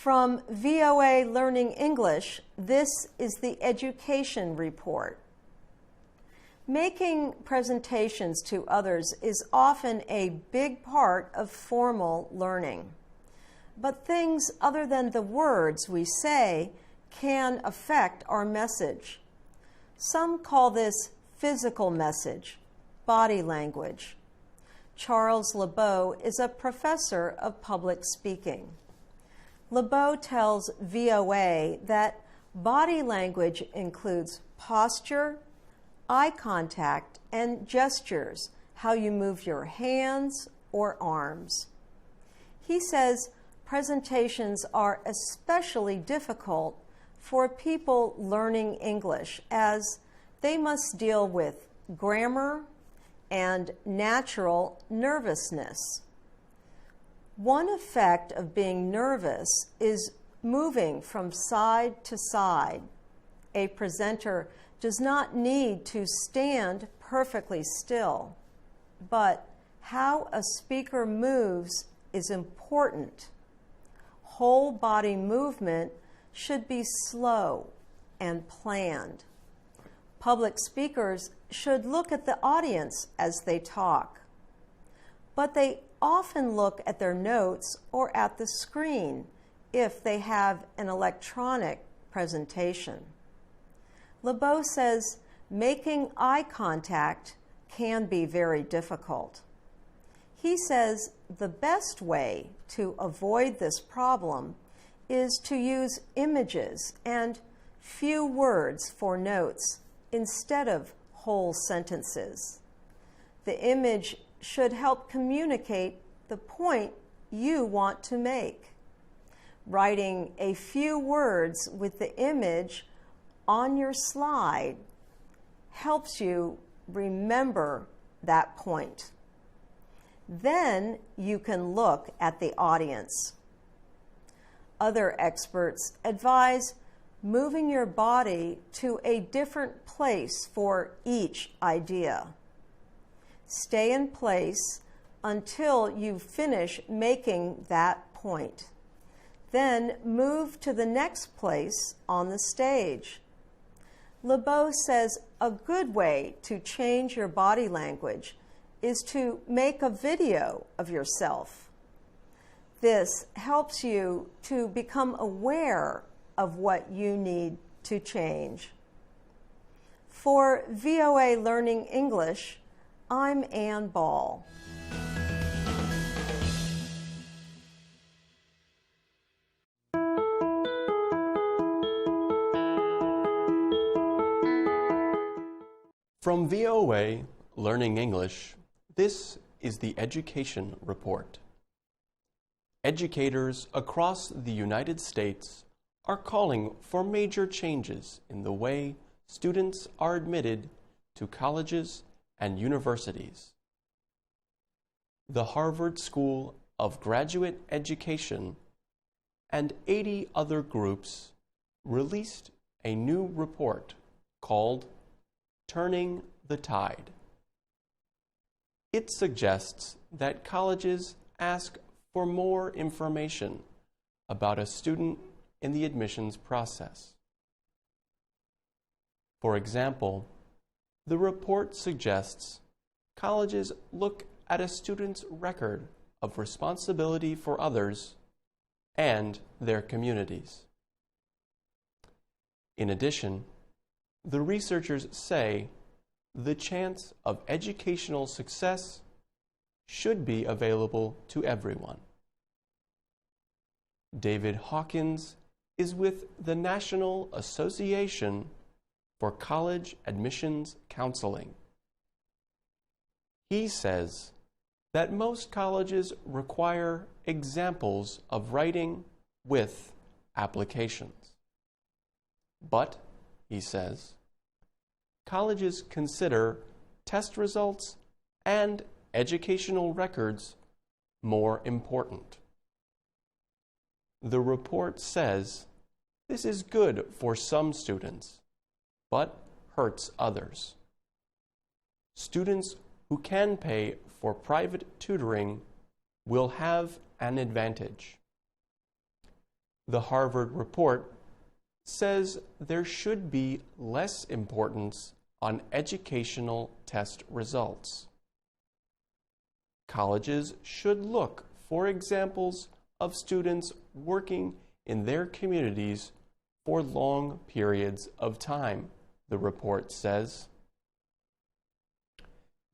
From VOA Learning English, this is the Education Report. Making presentations to others is often a big part of formal learning. But things other than the words we say can affect our message. Some call this physical message, body language. Charles LeBeau is a professor of public speaking. LeBeau tells VOA that body language includes posture, eye contact, and gestures, how you move your hands or arms. He says presentations are especially difficult for people learning English, as they must deal with grammar and natural nervousness. One effect of being nervous is moving from side to side. A presenter does not need to stand perfectly still, but how a speaker moves is important. Whole body movement should be slow and planned. Public speakers should look at the audience as they talk, but they often look at their notes or at the screen if they have an electronic presentation. LeBeau says making eye contact can be very difficult. He says the best way to avoid this problem is to use images and few words for notes instead of whole sentences. The image should help communicate the point you want to make. Writing a few words with the image on your slide helps you remember that point. Then you can look at the audience. Other experts advise moving your body to a different place for each idea. Stay in place until you finish making that point. Then move to the next place on the stage. LeBeau says a good way to change your body language is to make a video of yourself. This helps you to become aware of what you need to change. For VOA Learning English, I'm Ann Ball. From VOA Learning English, this is the Education Report. Educators across the United States are calling for major changes in the way students are admitted to colleges and universities. The Harvard School of Graduate Education and 80 other groups released a new report called Turning the Tide. It suggests that colleges ask for more information about a student in the admissions process. For example, the report suggests colleges look at a student's record of responsibility for others and their communities. In addition, the researchers say the chance of educational success should be available to everyone. David Hawkins is with the National Association for College Admissions Counseling. He says that most colleges require examples of writing with applications. But, he says, colleges consider test results and educational records more important. The report says this is good for some students, but hurts others. Students who can pay for private tutoring will have an advantage. The Harvard report says there should be less importance on educational test results. Colleges should look for examples of students working in their communities for long periods of time, the report says.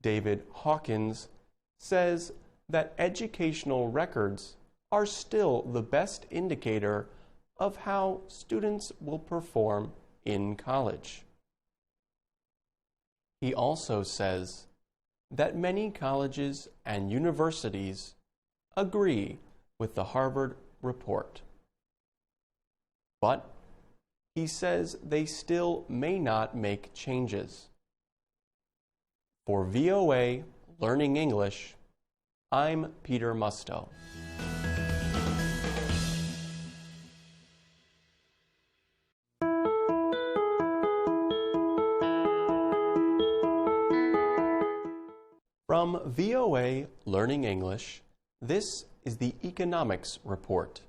David Hawkins says that educational records are still the best indicator of how students will perform in college. He also says that many colleges and universities agree with the Harvard report. But he says they still may not make changes. For VOA Learning English, I'm Peter Musto. From VOA Learning English, this is the Economics Report.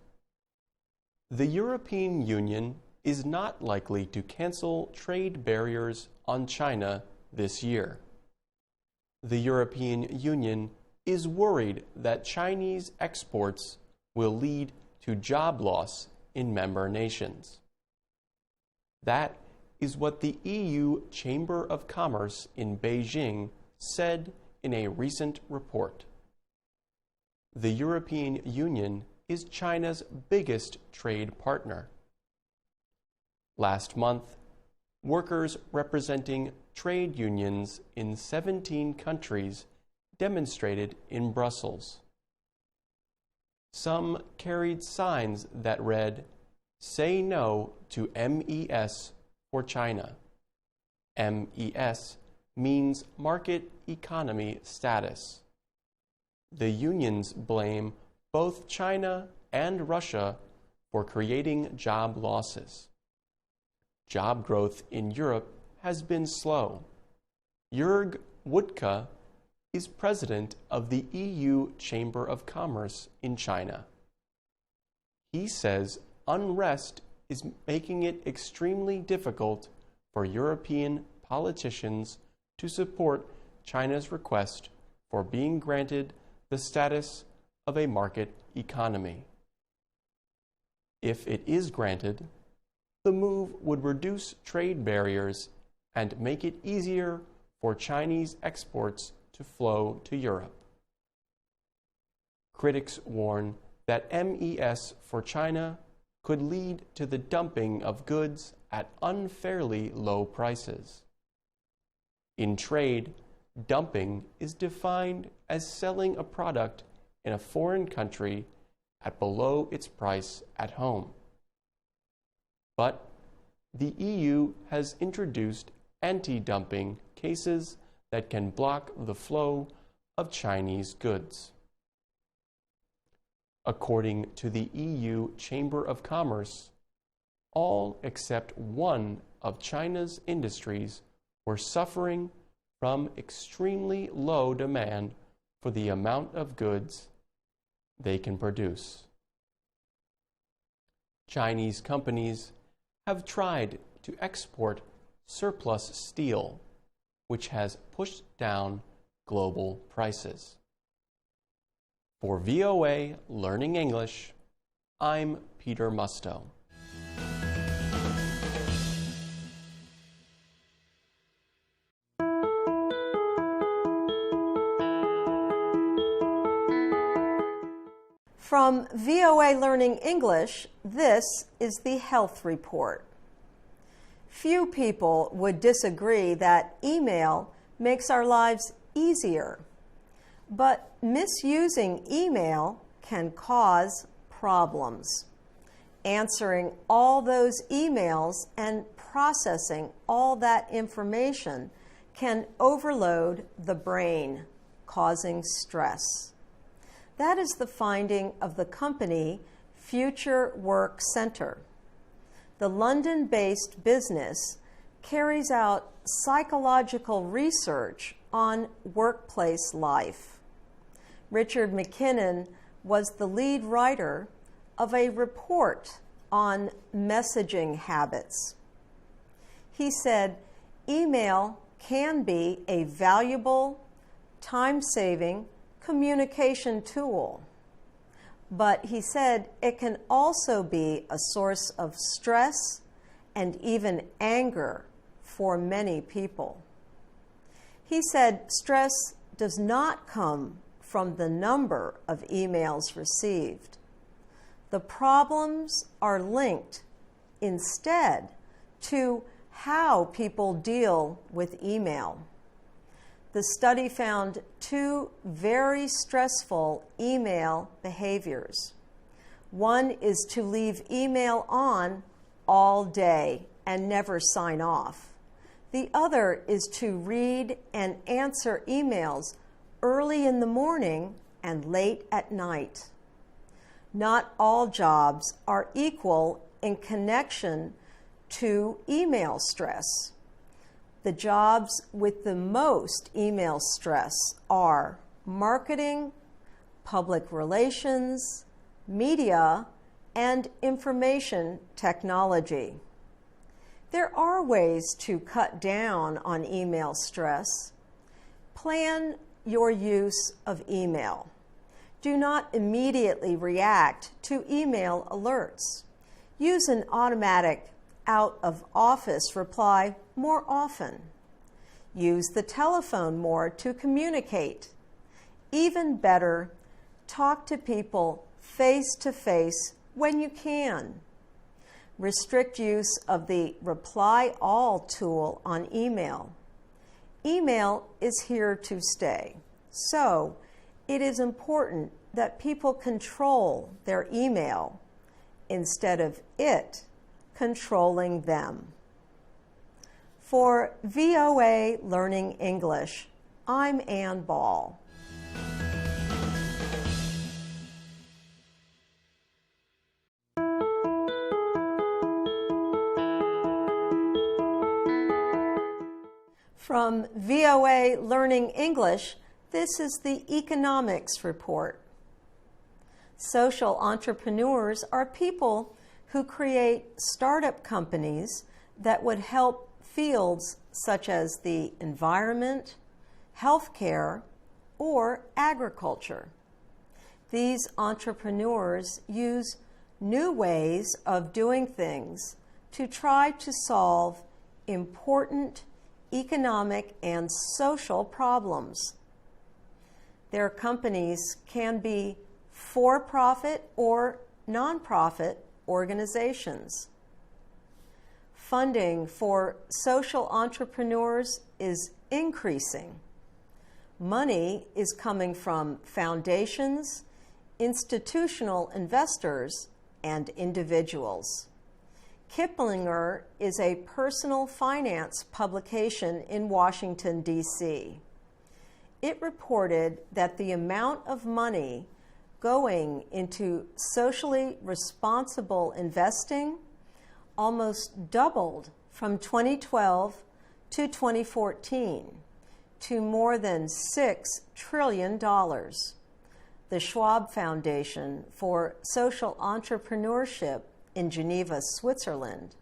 The European Union is not likely to cancel trade barriers on China this year. The European Union is worried that Chinese exports will lead to job loss in member nations. That is what the EU Chamber of Commerce in Beijing said in a recent report. The European Union is China's biggest trade partner. Last month, workers representing trade unions in 17 countries demonstrated in Brussels. Some carried signs that read, "Say no to MES for China." MES means market economy status. The unions blame both China and Russia for creating job losses. Job growth in Europe has been slow. Jörg Wuttke is president of the EU Chamber of Commerce in China. He says unrest is making it extremely difficult for European politicians to support China's request for being granted the status of a market economy. If it is granted, the move would reduce trade barriers and make it easier for Chinese exports to flow to Europe. Critics warn that MES for China could lead to the dumping of goods at unfairly low prices. In trade, dumping is defined as selling a product in a foreign country at below its price at home. But the EU has introduced anti-dumping cases that can block the flow of Chinese goods. According to the EU Chamber of Commerce, all except one of China's industries were suffering from extremely low demand for the amount of goods they can produce. Chinese companies have tried to export surplus steel, which has pushed down global prices. For VOA Learning English, I'm Peter Musto. From VOA Learning English, this is the Health Report. Few people would disagree that email makes our lives easier, but misusing email can cause problems. Answering all those emails and processing all that information can overload the brain, causing stress. That is the finding of the company Future Work Center. The London-based business carries out psychological research on workplace life. Richard McKinnon was the lead writer of a report on messaging habits. He said, email can be a valuable, time-saving communication tool. But he said it can also be a source of stress and even anger for many people. He said stress does not come from the number of emails received. The problems are linked instead to how people deal with email. The study found two very stressful email behaviors. One is to leave email on all day and never sign off. The other is to read and answer emails early in the morning and late at night. Not all jobs are equal in connection to email stress. The jobs with the most email stress are marketing, public relations, media, and information technology. There are ways to cut down on email stress. Plan your use of email. Do not immediately react to email alerts. Use an automatic out-of-office reply more often. Use the telephone more to communicate. Even better, talk to people face-to-face when you can. Restrict use of the Reply All tool on email. Email is here to stay, so it is important that people control their email instead of it controlling them. For VOA Learning English, I'm Ann Ball. From VOA Learning English, this is the Economics Report. Social entrepreneurs are people who create startup companies that would help fields such as the environment, healthcare, or agriculture. These entrepreneurs use new ways of doing things to try to solve important economic and social problems. Their companies can be for-profit or nonprofit organizations. Funding for social entrepreneurs is increasing. Money is coming from foundations, institutional investors, and individuals. Kiplinger is a personal finance publication in Washington, D.C. It reported that the amount of money going into socially responsible investing almost doubled from 2012 to 2014 to more than $6 trillion. The Schwab Foundation for Social Entrepreneurship in Geneva, Switzerland,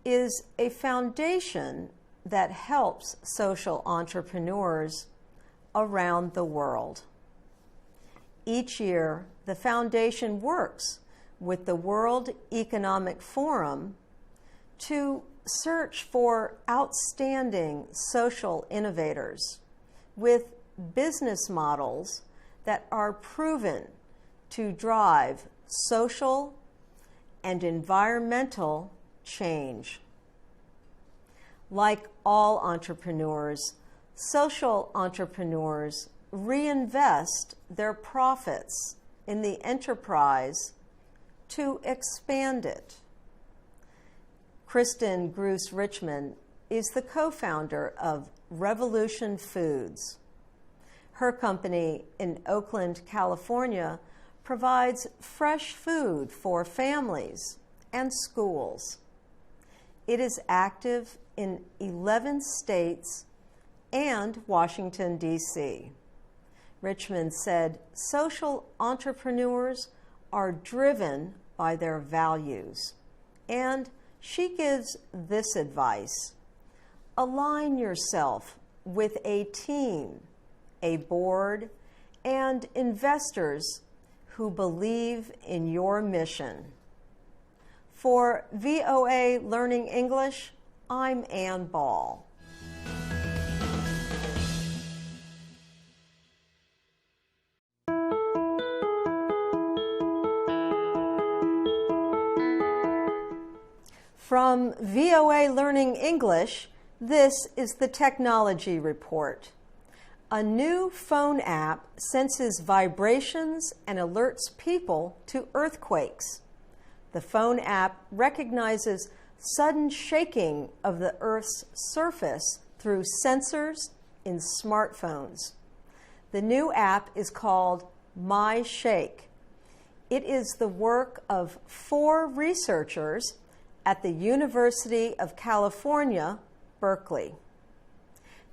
is a foundation that helps social entrepreneurs around the world. Each year, the foundation works with the World Economic Forum to search for outstanding social innovators with business models that are proven to drive social and environmental change. Like all entrepreneurs, social entrepreneurs reinvest their profits in the enterprise to expand it. Kristen Gruss Richmond is the co-founder of Revolution Foods. Her company in Oakland, California, provides fresh food for families and schools. It is active in 11 states and Washington, D.C. Richmond said social entrepreneurs are driven by their values. And she gives this advice: align yourself with a team, a board, and investors who believe in your mission. For VOA Learning English, I'm Ann Ball. From VOA Learning English, this is the Technology Report. A new phone app senses vibrations and alerts people to earthquakes. The phone app recognizes sudden shaking of the Earth's surface through sensors in smartphones. The new app is called My Shake. It is the work of 4 researchers at the University of California, Berkeley.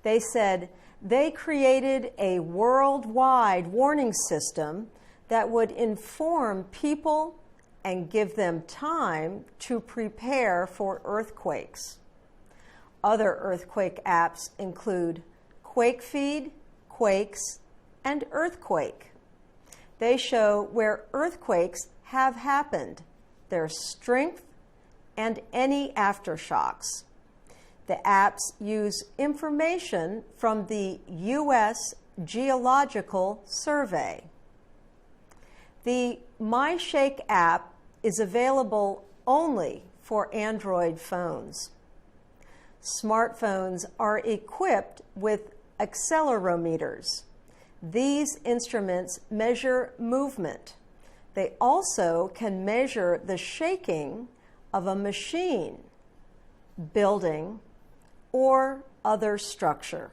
They said they created a worldwide warning system that would inform people and give them time to prepare for earthquakes. Other earthquake apps include QuakeFeed, Quakes, and Earthquake. They show where earthquakes have happened, their strength, and any aftershocks. The apps use information from the U.S. Geological Survey. The My Shake app is available only for Android phones. Smartphones are equipped with accelerometers. These instruments measure movement. They also can measure the shaking of a machine, building, or other structure.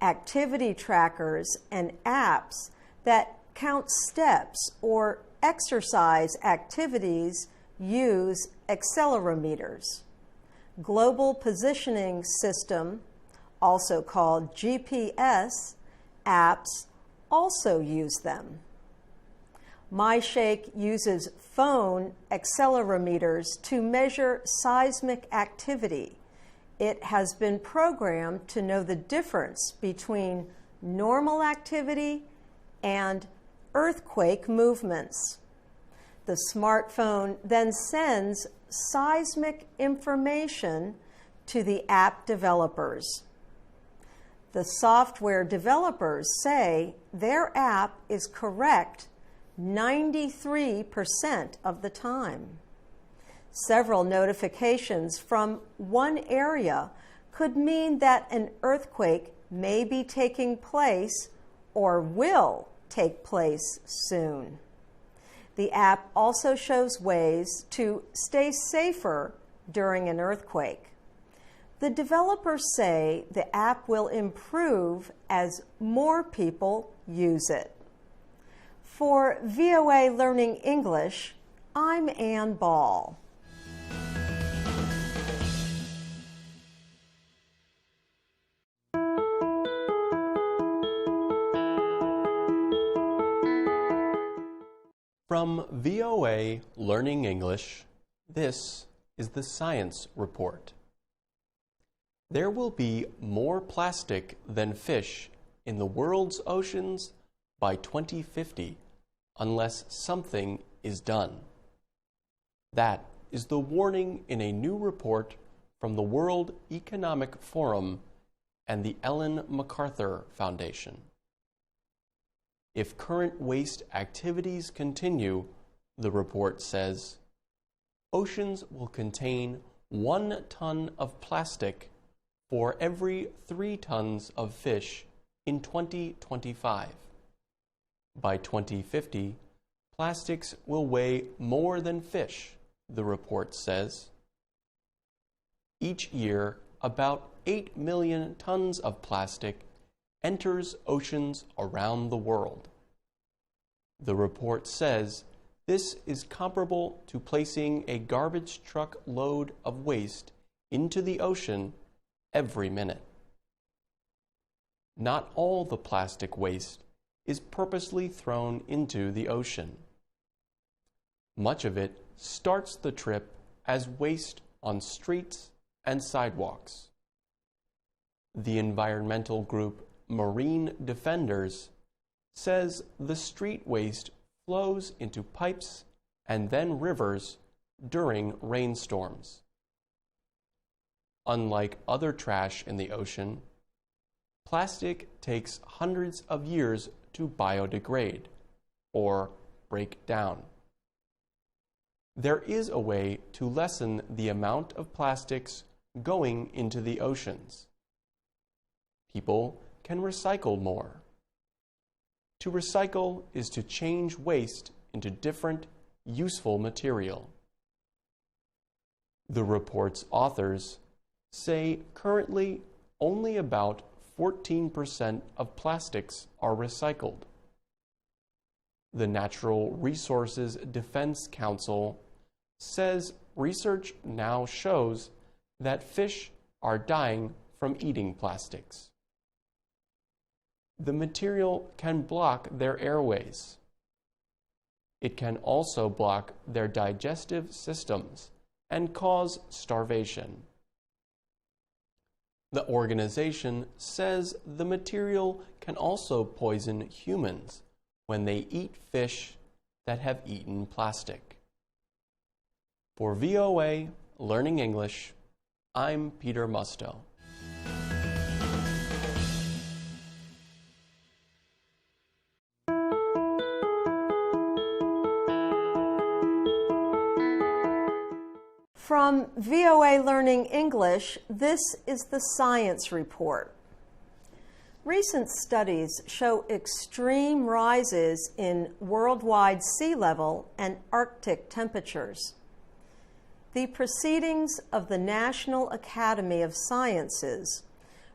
Activity trackers and apps that count steps or exercise activities use accelerometers. Global Positioning System, also called GPS, apps also use them. My Shake uses phone accelerometers to measure seismic activity. It has been programmed to know the difference between normal activity and earthquake movements. The smartphone then sends seismic information to the app developers. The software developers say their app is correct 93% of the time. Several notifications from one area could mean that an earthquake may be taking place or will take place soon. The app also shows ways to stay safer during an earthquake. The developers say the app will improve as more people use it. For VOA Learning English, I'm Ann Ball. From VOA Learning English, this is the Science Report. There will be more plastic than fish in the world's oceans by 2050 unless something is done. That is the warning in a new report from the World Economic Forum and the Ellen MacArthur Foundation. If current waste activities continue, the report says, oceans will contain 1 ton of plastic for every 3 tons of fish in 2025. By 2050, plastics will weigh more than fish, the report says. Each year, about 8 million tons of plastic enters oceans around the world. The report says this is comparable to placing a garbage truck load of waste into the ocean every minute. Not all the plastic waste is purposely thrown into the ocean. Much of it starts the trip as waste on streets and sidewalks. The environmental group Marine Defenders says the street waste flows into pipes and then rivers during rainstorms. Unlike other trash in the ocean, plastic takes hundreds of years to biodegrade or break down. There is a way to lessen the amount of plastics going into the oceans. People can recycle more. To recycle is to change waste into different, useful material. The report's authors say currently only about 14% of plastics are recycled. The Natural Resources Defense Council says research now shows that fish are dying from eating plastics. The material can block their airways. It can also block their digestive systems and cause starvation. The organization says the material can also poison humans when they eat fish that have eaten plastic. For VOA Learning English, I'm Peter Musto. From VOA Learning English, this is the Science Report. Recent studies show extreme rises in worldwide sea level and Arctic temperatures. The Proceedings of the National Academy of Sciences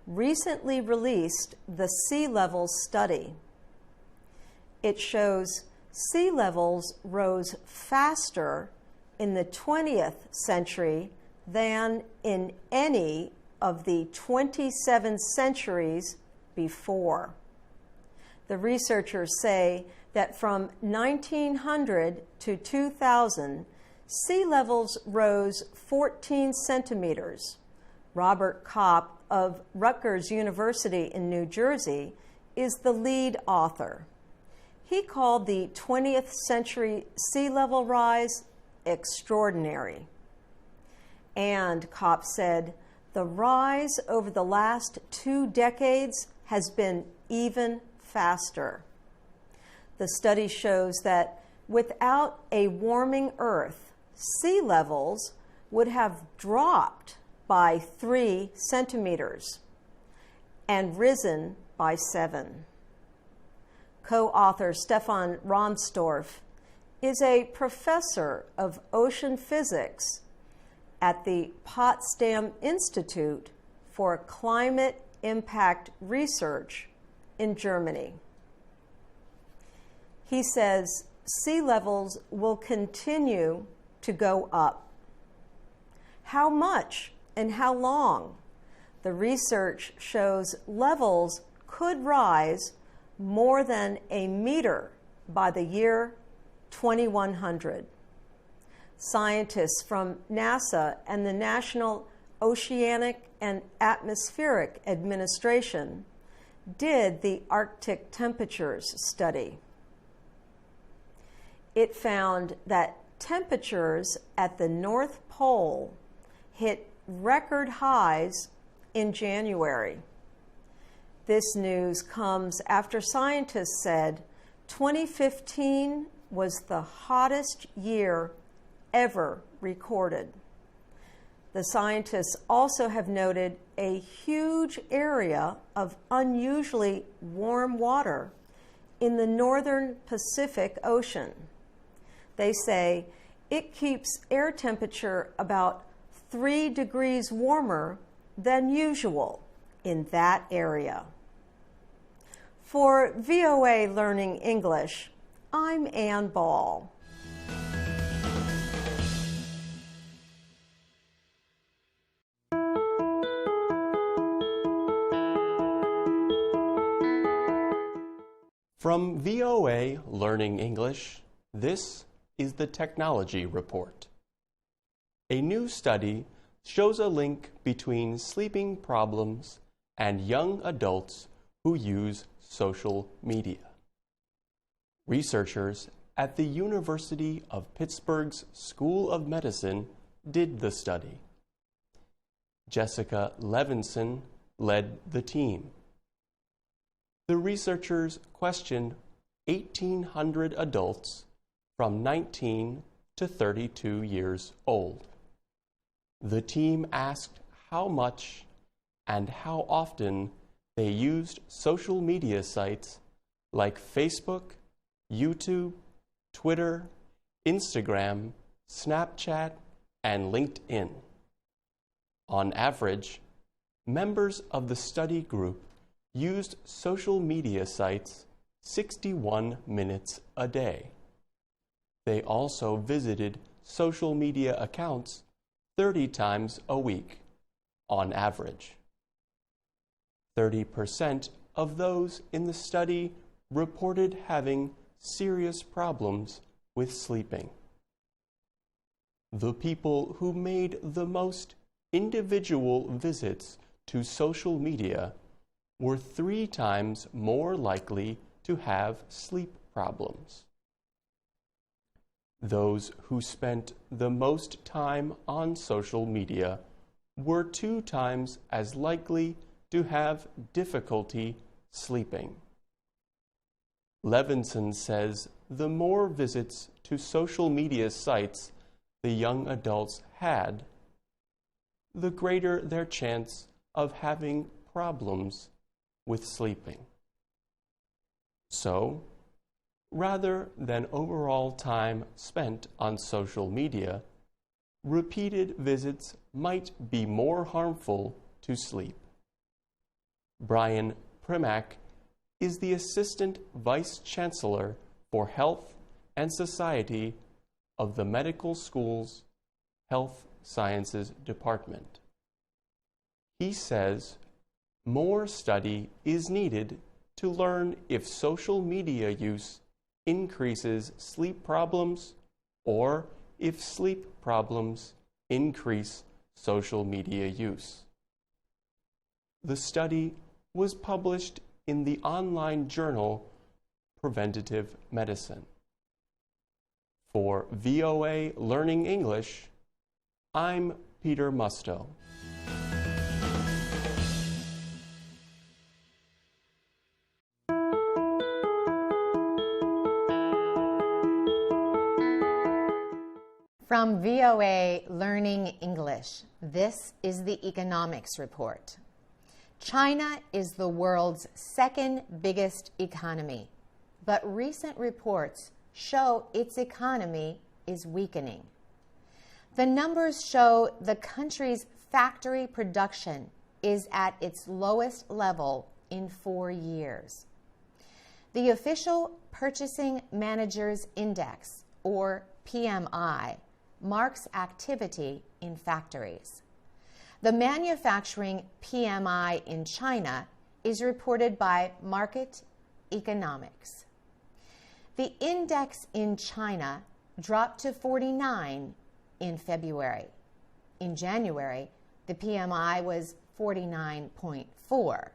recently released the sea level study. It shows sea levels rose faster in the 20th century than in any of the 27 centuries before. The researchers say that from 1900 to 2000, sea levels rose 14 centimeters. Robert Kopp of Rutgers University in New Jersey is the lead author. He called the 20th century sea level rise extraordinary. And Kopp said, the rise over the last 2 decades has been even faster. The study shows that without a warming Earth, sea levels would have dropped by 3 centimeters and risen by 7. Co-author Stefan Rahmstorf is a professor of ocean physics at the Potsdam Institute for Climate Impact Research in Germany. He says sea levels will continue to go up. How much and how long? The research shows levels could rise more than a meter by the year 2100. Scientists from NASA and the National Oceanic and Atmospheric Administration did the Arctic temperatures study. It found that temperatures at the North Pole hit record highs in January. This news comes after scientists said 2015 was the hottest year ever recorded. The scientists also have noted a huge area of unusually warm water in the northern Pacific Ocean. They say it keeps air temperature about 3 degrees warmer than usual in that area. For VOA Learning English, I'm Ann Ball. From VOA Learning English, this is the Technology Report. A new study shows a link between sleeping problems and young adults who use social media. Researchers at the University of Pittsburgh's School of Medicine did the study. Jessica Levinson led the team. The researchers questioned 1,800 adults from 19 to 32 years old. The team asked how much and how often they used social media sites like Facebook, YouTube, Twitter, Instagram, Snapchat, and LinkedIn. On average, members of the study group used social media sites 61 minutes a day. They also visited social media accounts 30 times a week, on average. 30% of those in the study reported having serious problems with sleeping. The people who made the most individual visits to social media were 3 times more likely to have sleep problems. Those who spent the most time on social media were 2 times as likely to have difficulty sleeping. Levinson says the more visits to social media sites the young adults had, the greater their chance of having problems with sleeping. So, rather than overall time spent on social media, repeated visits might be more harmful to sleep. Brian Primack is the Assistant Vice Chancellor for Health and Society of the Medical School's Health Sciences Department. He says more study is needed to learn if social media use increases sleep problems or if sleep problems increase social media use. The study was published in the online journal Preventative Medicine. For VOA Learning English, I'm Peter Musto. From VOA Learning English, this is the Economics Report. China is the world's second biggest economy, but recent reports show its economy is weakening. The numbers show the country's factory production is at its lowest level in 4 years. The official Purchasing Managers' Index, or PMI, marks activity in factories. The manufacturing PMI in China is reported by Market Economics. The index in China dropped to 49 in February. In January, the PMI was 49.4.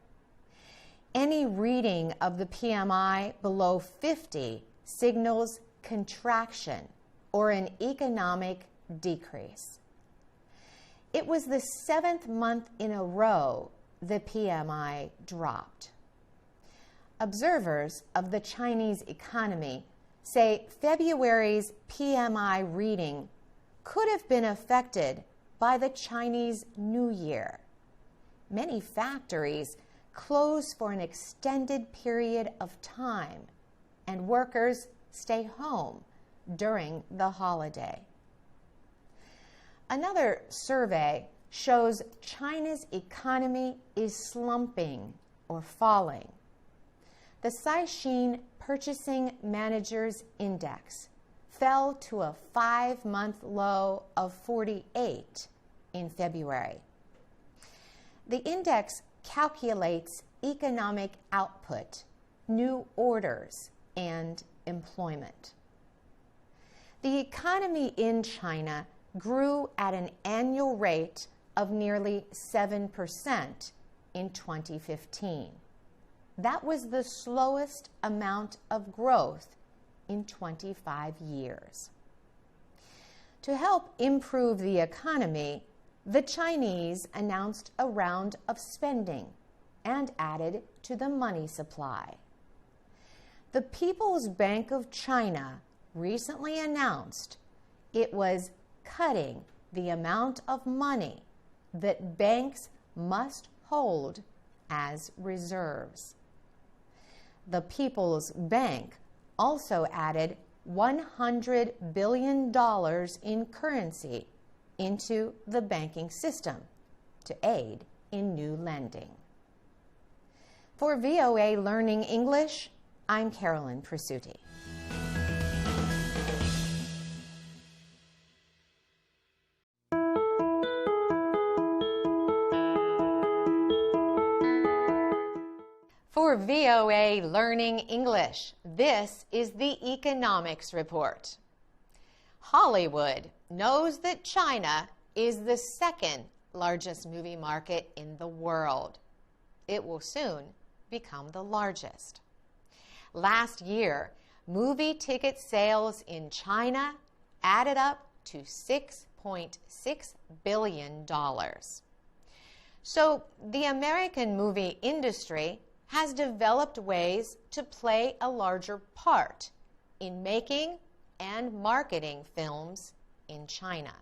Any reading of the PMI below 50 signals contraction or an economic decrease. It was the 7th month in a row the PMI dropped. Observers of the Chinese economy say February's PMI reading could have been affected by the Chinese New Year. Many factories close for an extended period of time, and workers stay home during the holiday. Another survey shows China's economy is slumping or falling. The Caixin Purchasing Managers' Index fell to a 5-month low of 48 in February. The index calculates economic output, new orders, and employment. The economy in China grew at an annual rate of nearly 7% in 2015. That was the slowest amount of growth in 25 years. To help improve the economy, the Chinese announced a round of spending and added to the money supply. The People's Bank of China recently announced it was cutting the amount of money that banks must hold as reserves. The People's Bank also added $100 billion in currency into the banking system to aid in new lending. For VOA Learning English, I'm Carolyn Presutti. For VOA Learning English, this is the Economics Report. Hollywood knows that China is the second largest movie market in the world. It will soon become the largest. Last year, movie ticket sales in China added up to $6.6 billion. So the American movie industry has developed ways to play a larger part in making and marketing films in China.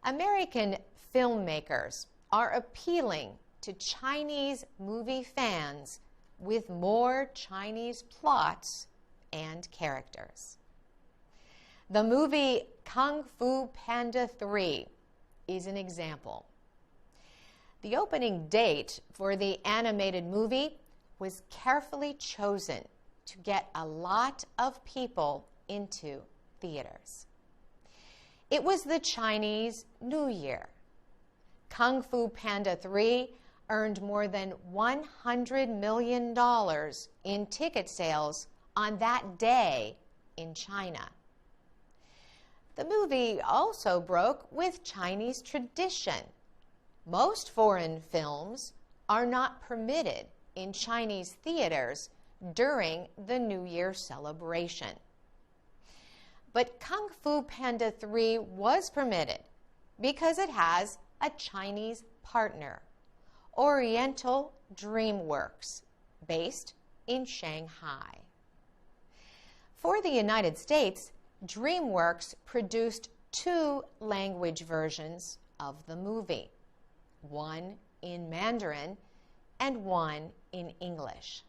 American filmmakers are appealing to Chinese movie fans with more Chinese plots and characters. The movie Kung Fu Panda 3 is an example. The opening date for the animated movie was carefully chosen to get a lot of people into theaters. It was the Chinese New Year. Kung Fu Panda 3 earned more than $100 million in ticket sales on that day in China. The movie also broke with Chinese tradition. Most foreign films are not permitted in Chinese theaters during the New Year celebration. But Kung Fu Panda 3 was permitted because it has a Chinese partner, Oriental DreamWorks, based in Shanghai. For the United States, DreamWorks produced 2 language versions of the movie, one in Mandarin and one in English.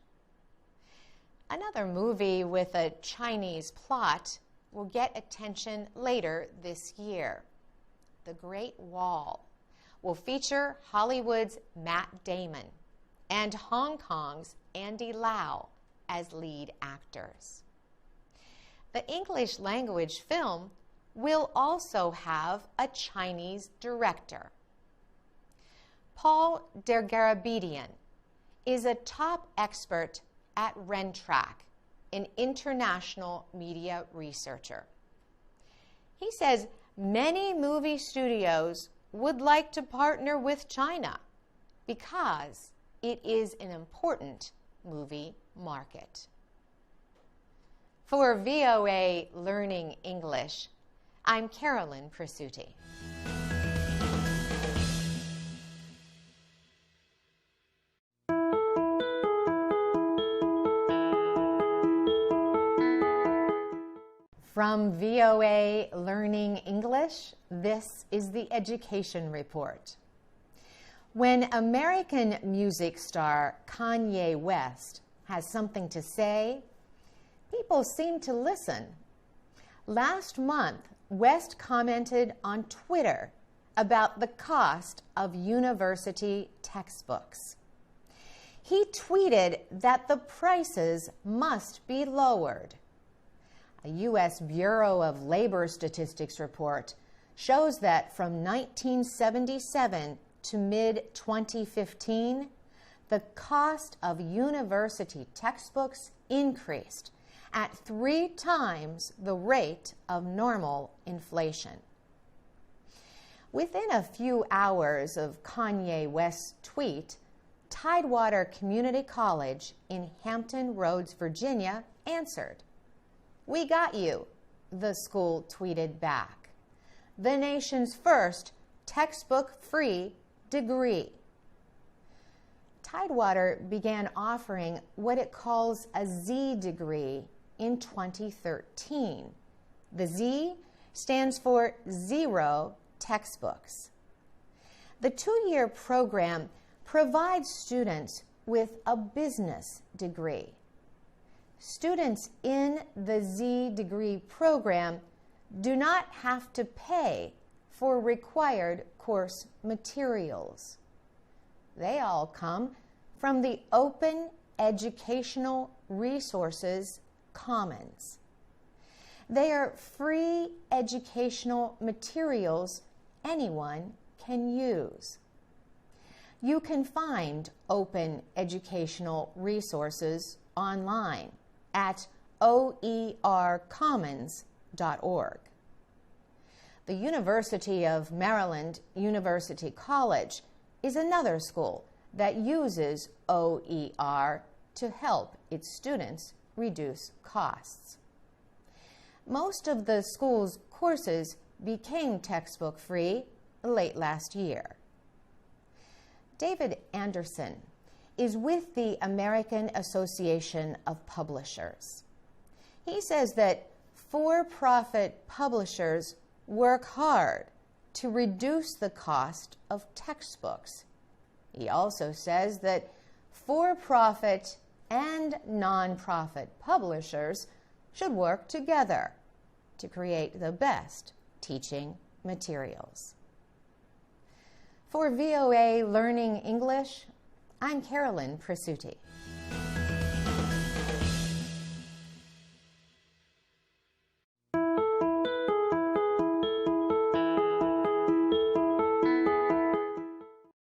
Another movie with a Chinese plot will get attention later this year. The Great Wall will feature Hollywood's Matt Damon and Hong Kong's Andy Lau as lead actors. The English language film will also have a Chinese director. Paul Dergarabedian is a top expert at Rentrac, an international media researcher. He says many movie studios would like to partner with China because it is an important movie market. For VOA Learning English, I'm Carolyn Presutti. From VOA Learning English, this is the Education Report. When American music star Kanye West has something to say, people seem to listen. Last month, West commented on Twitter about the cost of university textbooks. He tweeted that the prices must be lowered. A U.S. Bureau of Labor Statistics report shows that from 1977 to mid-2015, the cost of university textbooks increased at 3 times the rate of normal inflation. Within a few hours of Kanye West's tweet, Tidewater Community College in Hampton Roads, Virginia, answered. "We got you," the school tweeted back. "The nation's first textbook-free degree." Tidewater began offering what it calls a Z degree in 2013. The Z stands for zero textbooks. The 2-year program provides students with a business degree. Students in the Z degree program do not have to pay for required course materials. They all come from the Open Educational Resources Commons. They are free educational materials anyone can use. You can find open educational resources online at oercommons.org. The University of Maryland University College is another school that uses OER to help its students reduce costs. Most of the school's courses became textbook-free late last year. David Anderson is with the American Association of Publishers. He says that for-profit publishers work hard to reduce the cost of textbooks. He also says that for-profit and non-profit publishers should work together to create the best teaching materials. For VOA Learning English, I'm Carolyn Presutti.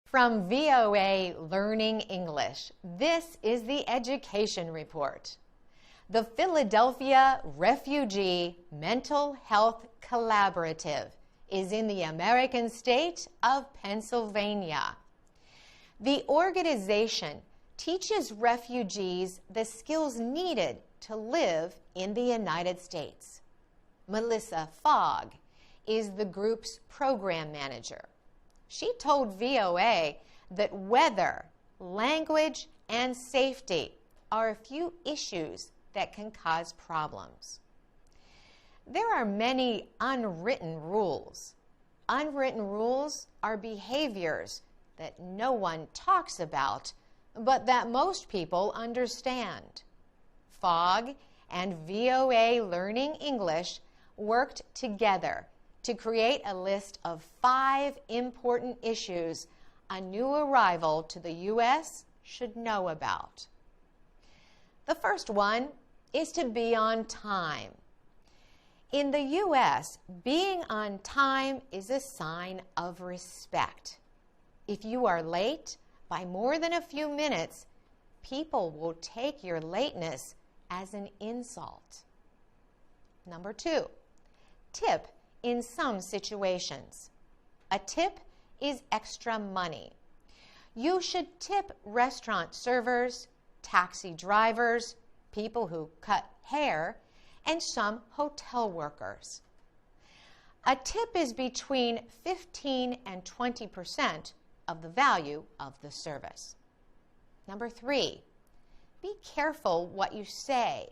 From VOA Learning English, this is the Education Report. The Philadelphia Refugee Mental Health Collaborative is in the American state of Pennsylvania. The organization teaches refugees the skills needed to live in the United States. Melissa Fogg is the group's program manager. She told VOA that weather, language, and safety are a few issues that can cause problems. There are many unwritten rules. Unwritten rules are behaviors that no one talks about, but that most people understand. Fogg and VOA Learning English worked together to create a list of 5 important issues a new arrival to the U.S. should know about. The first one is to be on time. In the U.S., being on time is a sign of respect. If you are late by more than a few minutes, people will take your lateness as an insult. Number 2, tip in some situations. A tip is extra money. You should tip restaurant servers, taxi drivers, people who cut hair, and some hotel workers. A tip is between 15 and 20% of the value of the service. Number 3, be careful what you say.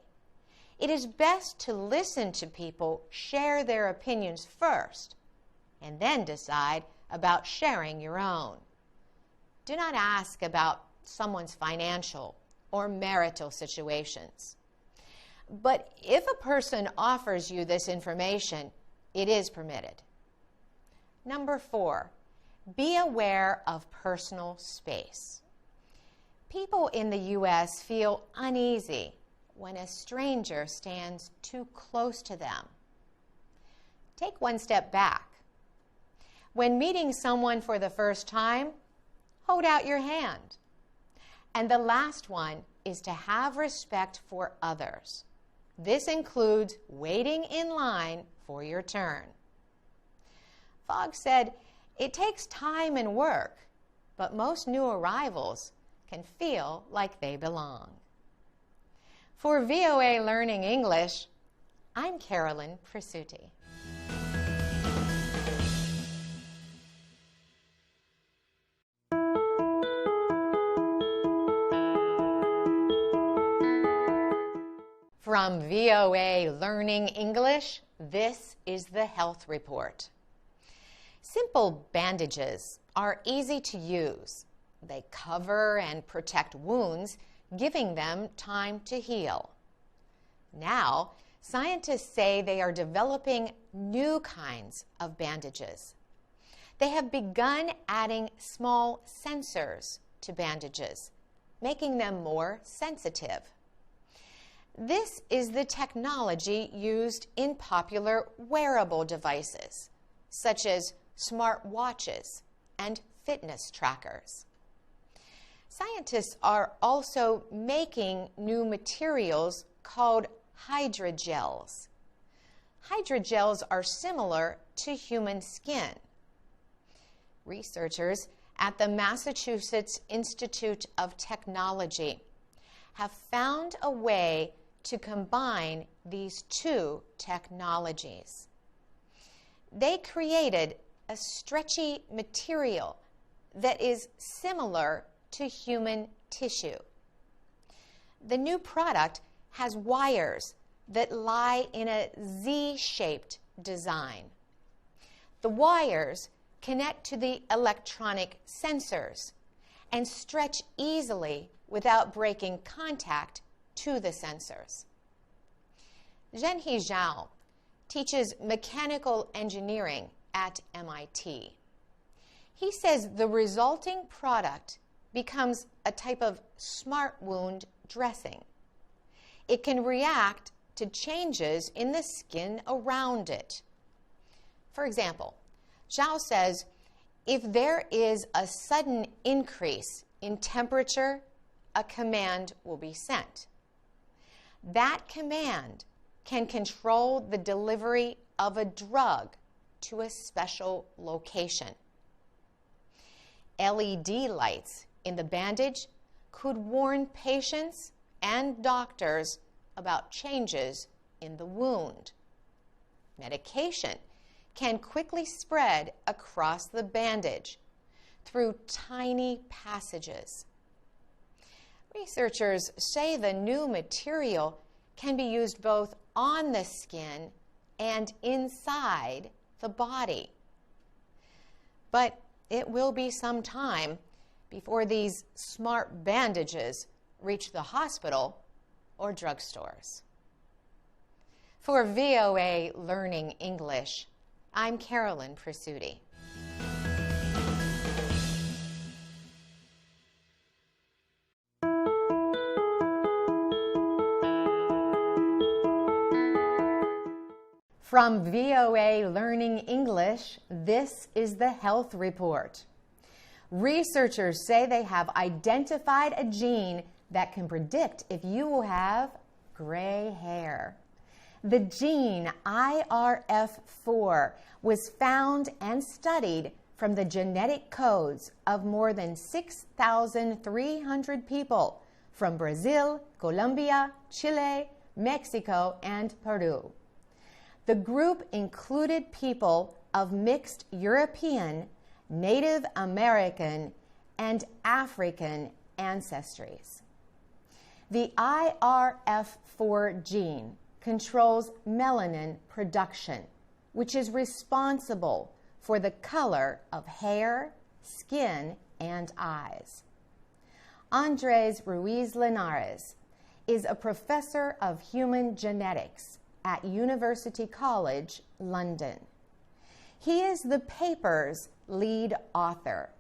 It is best to listen to people share their opinions first and then decide about sharing your own. Do not ask about someone's financial or marital situations. But if a person offers you this information, it is permitted. Number 4, be aware of personal space. People in the U.S. feel uneasy when a stranger stands too close to them. Take one step back. When meeting someone for the first time, hold out your hand. And the last one is to have respect for others. This includes waiting in line for your turn. Fogg said, "It takes time and work, but most new arrivals can feel like they belong." For VOA Learning English, I'm Carolyn Presutti. From VOA Learning English, this is the Health Report. Simple bandages are easy to use. They cover and protect wounds, giving them time to heal. Now, scientists say they are developing new kinds of bandages. They have begun adding small sensors to bandages, making them more sensitive. This is the technology used in popular wearable devices, such as smart watches and fitness trackers. Scientists are also making new materials called hydrogels. Hydrogels are similar to human skin. Researchers at the Massachusetts Institute of Technology have found a way to combine these two technologies. They created a stretchy material that is similar to human tissue. The new product has wires that lie in a Z-shaped design. The wires connect to the electronic sensors and stretch easily without breaking contact to the sensors. Zhenhe Zhao teaches mechanical engineering at MIT. He says the resulting product becomes a type of smart wound dressing. It can react to changes in the skin around it. For example, Zhao says if there is a sudden increase in temperature, a command will be sent. That command can control the delivery of a drug to a special location. LED lights in the bandage could warn patients and doctors about changes in the wound. Medication can quickly spread across the bandage through tiny passages. Researchers say the new material can be used both on the skin and inside the body. But it will be some time before these smart bandages reach the hospital or drugstores. For VOA Learning English, I'm Carolyn Presutti. From VOA Learning English, this is the Health Report. Researchers say they have identified a gene that can predict if you will have gray hair. The gene IRF4 was found and studied from the genetic codes of more than 6,300 people from Brazil, Colombia, Chile, Mexico, and Peru. The group included people of mixed European, Native American, and African ancestries. The IRF4 gene controls melanin production, which is responsible for the color of hair, skin, and eyes. Andres Ruiz Linares is a professor of human genetics at University College, London. He is the paper's lead author.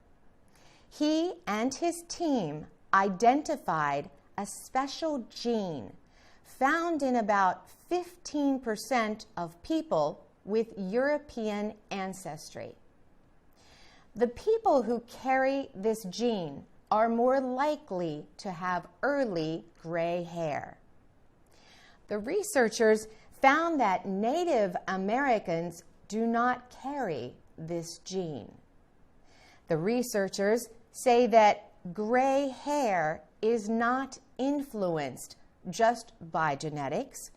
He and his team identified a special gene found in about 15% of people with European ancestry. The people who carry this gene are more likely to have early gray hair. The researchers found that Native Americans do not carry this gene. The researchers say that gray hair is not influenced just by genetics.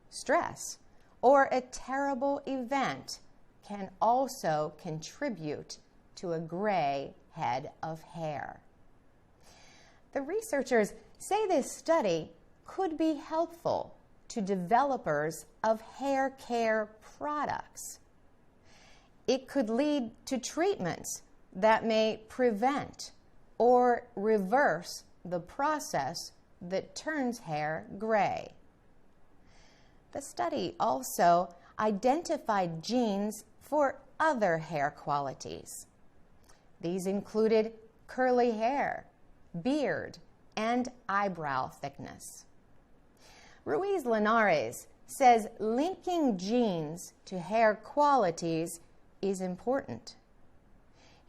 Stress or a terrible event can also contribute to a gray head of hair. The researchers say this study could be helpful to developers of hair care products. It could lead to treatments that may prevent or reverse the process that turns hair gray. The study also identified genes for other hair qualities. These included curly hair, beard, and eyebrow thickness. Ruiz Linares says linking genes to hair qualities is important.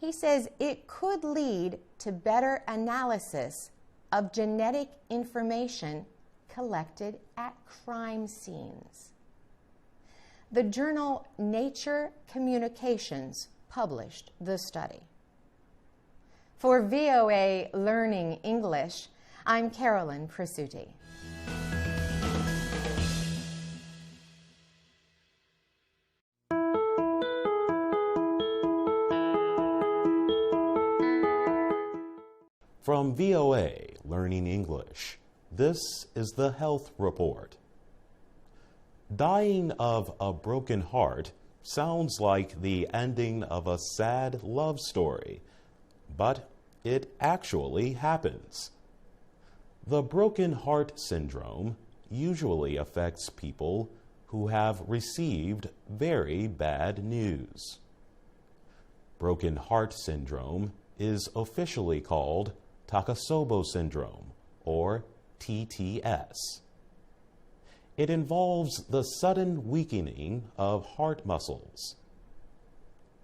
He says it could lead to better analysis of genetic information collected at crime scenes. The journal Nature Communications published the study. For VOA Learning English, I'm Carolyn Presutti. From VOA Learning English, this is the Health Report. Dying of a broken heart sounds like the ending of a sad love story, but it actually happens. The broken heart syndrome usually affects people who have received very bad news. Broken heart syndrome is officially called Takasobo syndrome, or TTS. It involves the sudden weakening of heart muscles.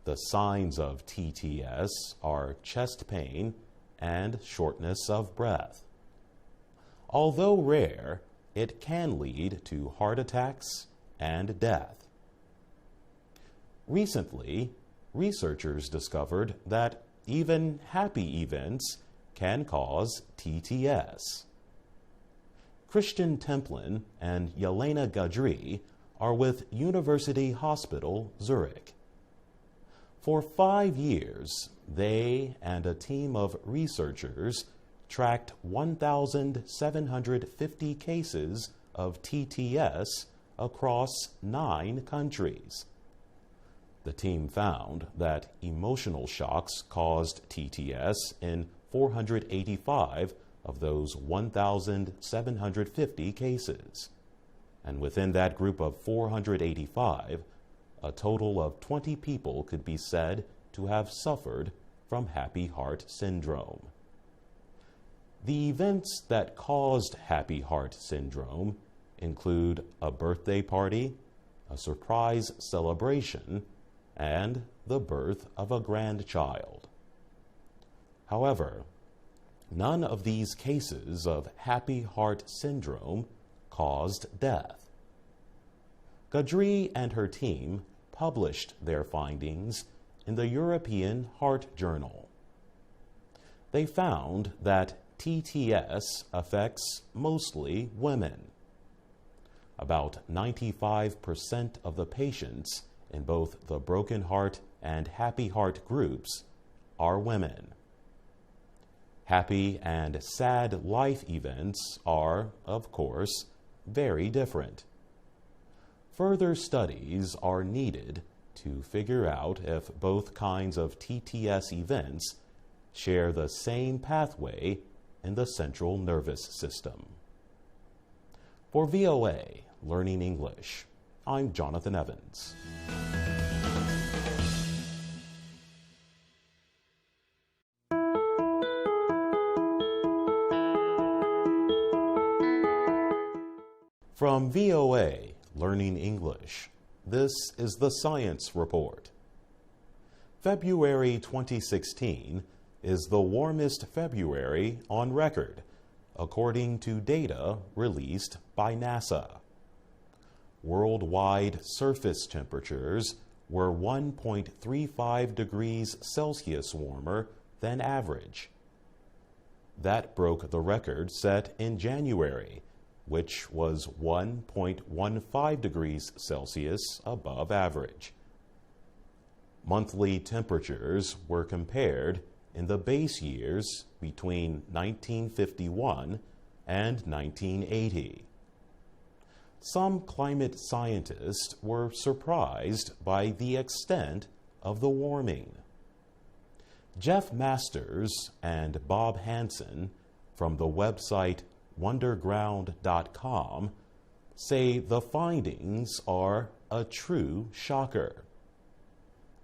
The signs of TTS are chest pain and shortness of breath. Although rare, it can lead to heart attacks and death. Recently, researchers discovered that even happy events can cause TTS. Christian Templin and Yelena Gadri are with University Hospital Zurich. For 5 years, they and a team of researchers tracked 1,750 cases of TTS across 9 countries. The team found that emotional shocks caused TTS in 485 of those 1,750 cases. And within that group of 485, a total of 20 people could be said to have suffered from happy heart syndrome. The events that caused happy heart syndrome include a birthday party, a surprise celebration, and the birth of a grandchild. However, none of these cases of happy heart syndrome caused death. Gadri and her team published their findings in the European Heart Journal. They found that TTS affects mostly women. About 95% of the patients in both the broken heart and happy heart groups are women. Happy and sad life events are, of course, very different. Further studies are needed to figure out if both kinds of TTS events share the same pathway in the central nervous system. For VOA Learning English, I'm Jonathan Evans. From VOA Learning English, this is the Science Report. February 2016 is the warmest February on record, according to data released by NASA. worldwide surface temperatures were 1.35 degrees Celsius warmer than average. That broke the record set in January, which was 1.15 degrees Celsius above average. Monthly temperatures were compared in the base years between 1951 and 1980. Some climate scientists were surprised by the extent of the warming. Jeff Masters and Bob Hansen from the website wonderground.com say the findings are a true shocker.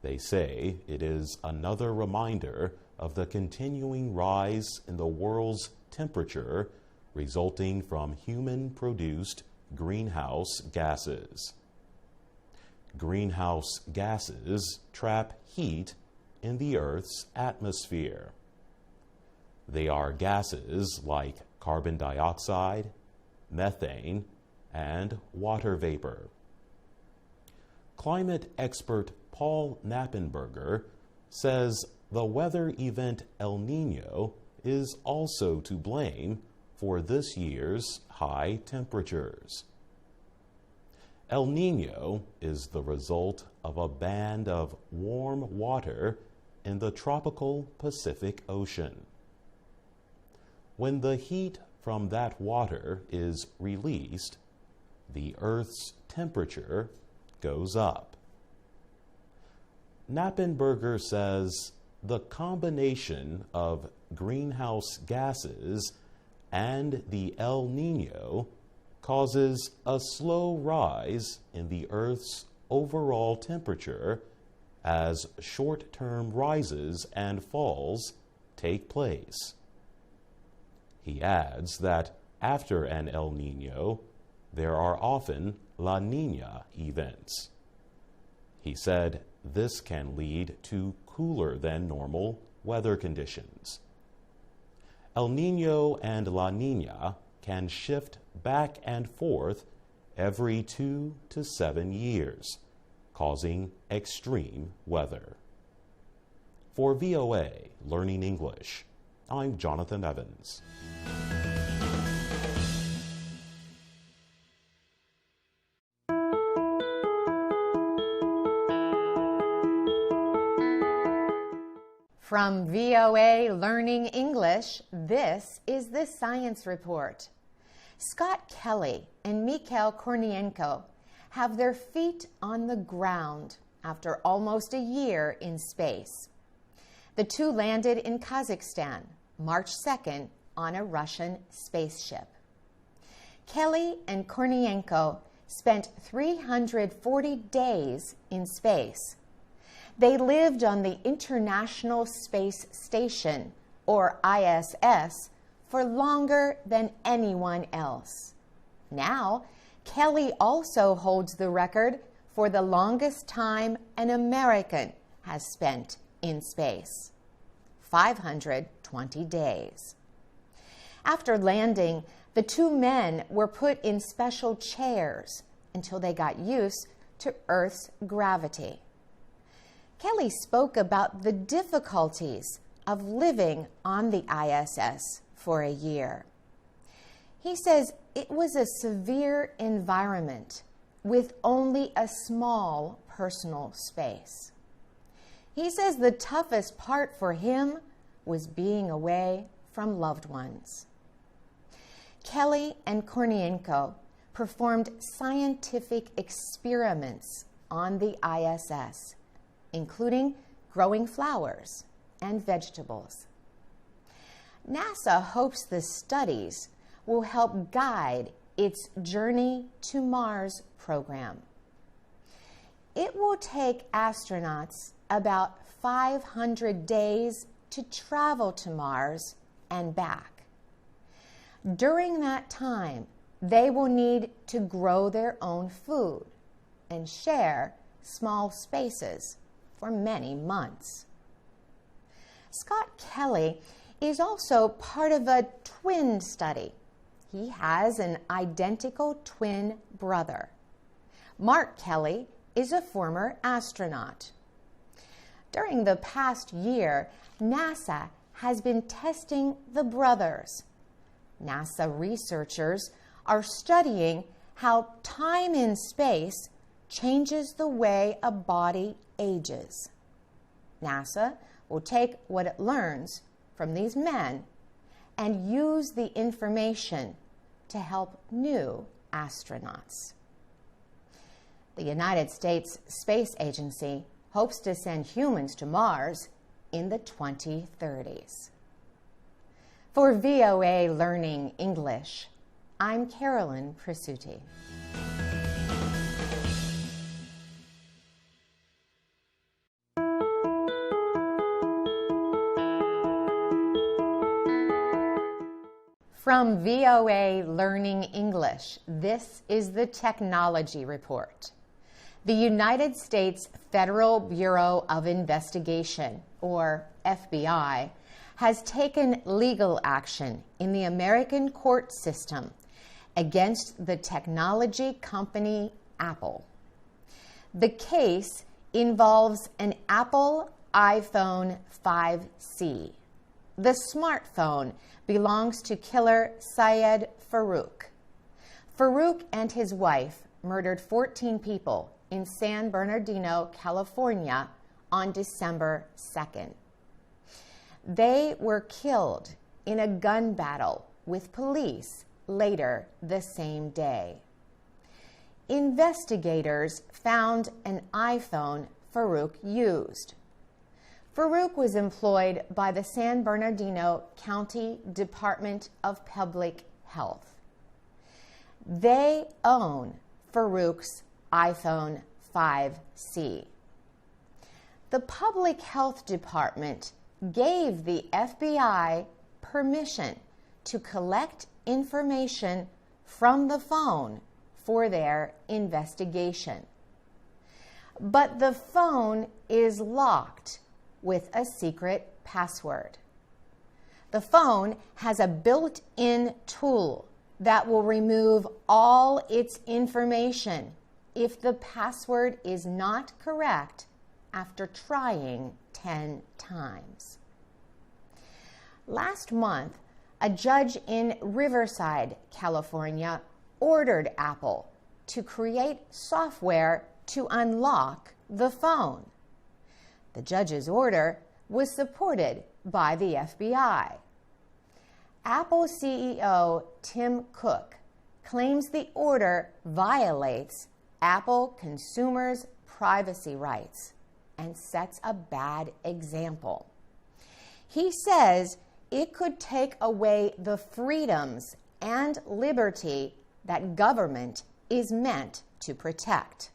They say it is another reminder of the continuing rise in the world's temperature resulting from human-produced greenhouse gases. Greenhouse gases trap heat in the Earth's atmosphere. They are gases like carbon dioxide, methane, and water vapor. Climate expert Paul Knappenberger says the weather event El Niño is also to blame for this year's high temperatures. El Niño is the result of a band of warm water in the tropical Pacific Ocean. When the heat from that water is released, the Earth's temperature goes up. Knappenberger says the combination of greenhouse gases and the El Niño causes a slow rise in the Earth's overall temperature as short-term rises and falls take place. He adds that after an El Niño, there are often La Niña events. He said this can lead to cooler than normal weather conditions. El Niño and La Niña can shift back and forth every 2 to 7 years, causing extreme weather. For VOA Learning English, I'm Jonathan Evans. From VOA Learning English, this is the Science Report. Scott Kelly and Mikhail Kornienko have their feet on the ground after almost a year in space. The two landed in Kazakhstan March 2nd on a Russian spaceship. Kelly and Kornienko spent 340 days in space. They lived on the International Space Station, or ISS, for longer than anyone else. Now, Kelly also holds the record for the longest time an American has spent in space, 520 days. After landing, the two men were put in special chairs until they got used to Earth's gravity. Kelly spoke about the difficulties of living on the ISS for a year. He says it was a severe environment with only a small personal space. He says the toughest part for him was being away from loved ones. Kelly and Kornienko performed scientific experiments on the ISS, including growing flowers and vegetables. NASA hopes the studies will help guide its Journey to Mars program. It will take astronauts about 500 days to travel to Mars and back. During that time, they will need to grow their own food and share small spaces for many months. Scott Kelly is also part of a twin study. He has an identical twin brother. Mark Kelly is a former astronaut. During the past year, NASA has been testing the brothers. NASA researchers are studying how time in space changes the way a body ages. NASA will take what it learns from these men and use the information to help new astronauts. The United States Space Agency hopes to send humans to Mars in the 2030s. For VOA Learning English, I'm Carolyn Presutti. From VOA Learning English, this is the Technology Report. The United States Federal Bureau of Investigation, or FBI, has taken legal action in the American court system against the technology company Apple. The case involves an Apple iPhone 5C. The smartphone belongs to killer Syed Farook. Farook and his wife murdered 14 people in San Bernardino, California on December 2nd. They were killed in a gun battle with police later the same day. Investigators found an iPhone Farook used. Farook was employed by the San Bernardino County Department of Public Health. They own Farook's iPhone 5C. The Public Health Department gave the FBI permission to collect information from the phone for their investigation. But the phone is locked with a secret password. The phone has a built-in tool that will remove all its information if the password is not correct after trying 10 times. Last month, a judge in Riverside, California, ordered Apple to create software to unlock the phone. The judge's order was supported by the FBI. Apple CEO Tim Cook claims the order violates Apple consumers' privacy rights and sets a bad example. He says it could take away the freedoms and liberty that government is meant to protect.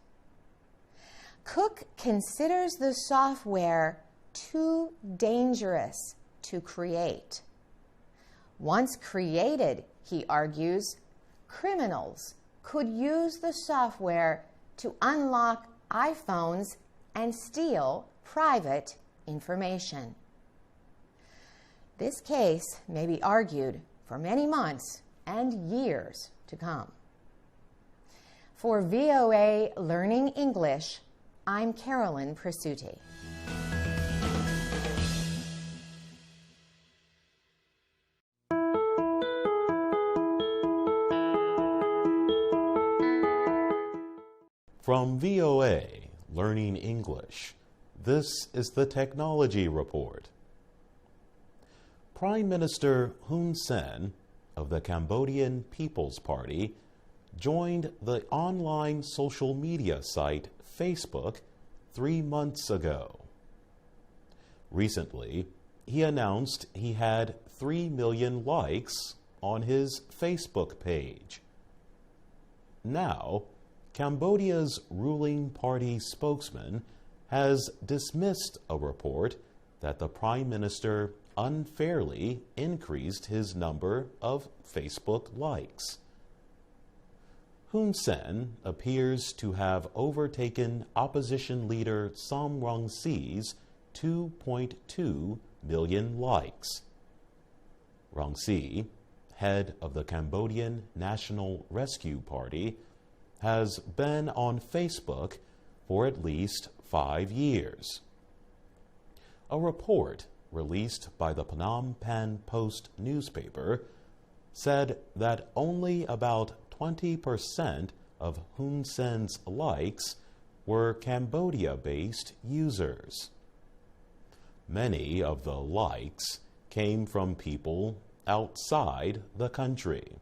Cook considers the software too dangerous to create. Once created, he argues, criminals could use the software to unlock iPhones and steal private information. This case may be argued for many months and years to come. For VOA Learning English, I'm Carolyn Presutti. From VOA Learning English, this is the Technology Report. Prime Minister Hun Sen of the Cambodian People's Party joined the online social media site Facebook 3 months ago. Recently, he announced he had 3 million likes on his Facebook page. Now, Cambodia's ruling party spokesman has dismissed a report that the Prime Minister unfairly increased his number of Facebook likes. Hun Sen appears to have overtaken opposition leader Sam Raisy's 2.2 million likes. Rangsy, head of the Cambodian National Rescue Party, has been on Facebook for at least 5 years. A report released by the Phnom Penh Post newspaper said that only about 20% of Hun Sen's likes were Cambodia-based users. Many of the likes came from people outside the country.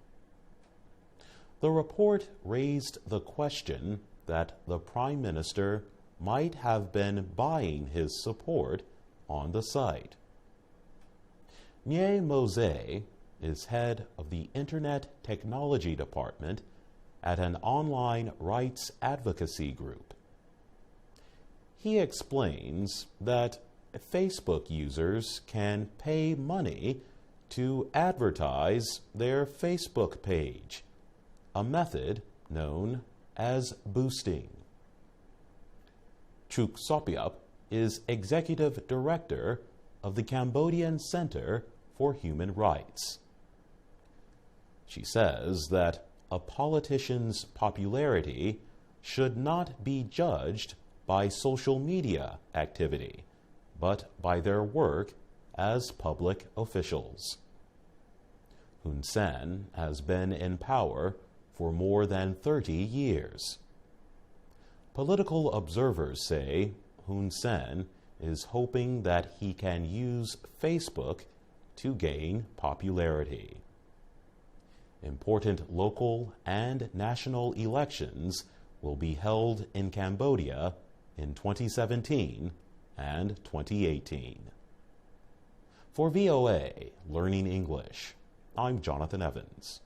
The report raised the question that the Prime Minister might have been buying his support on the site. Nye Mose is head of the Internet Technology Department at an online rights advocacy group. He explains that Facebook users can pay money to advertise their Facebook page, a method known as boosting. Chuk Sopiap is executive director of the Cambodian Center for Human Rights. She says that a politician's popularity should not be judged by social media activity, but by their work as public officials. Hun Sen has been in power for more than 30 years. Political observers say Hun Sen is hoping that he can use Facebook to gain popularity. Important local and national elections will be held in Cambodia in 2017 and 2018. For VOA Learning English, I'm Jonathan Evans.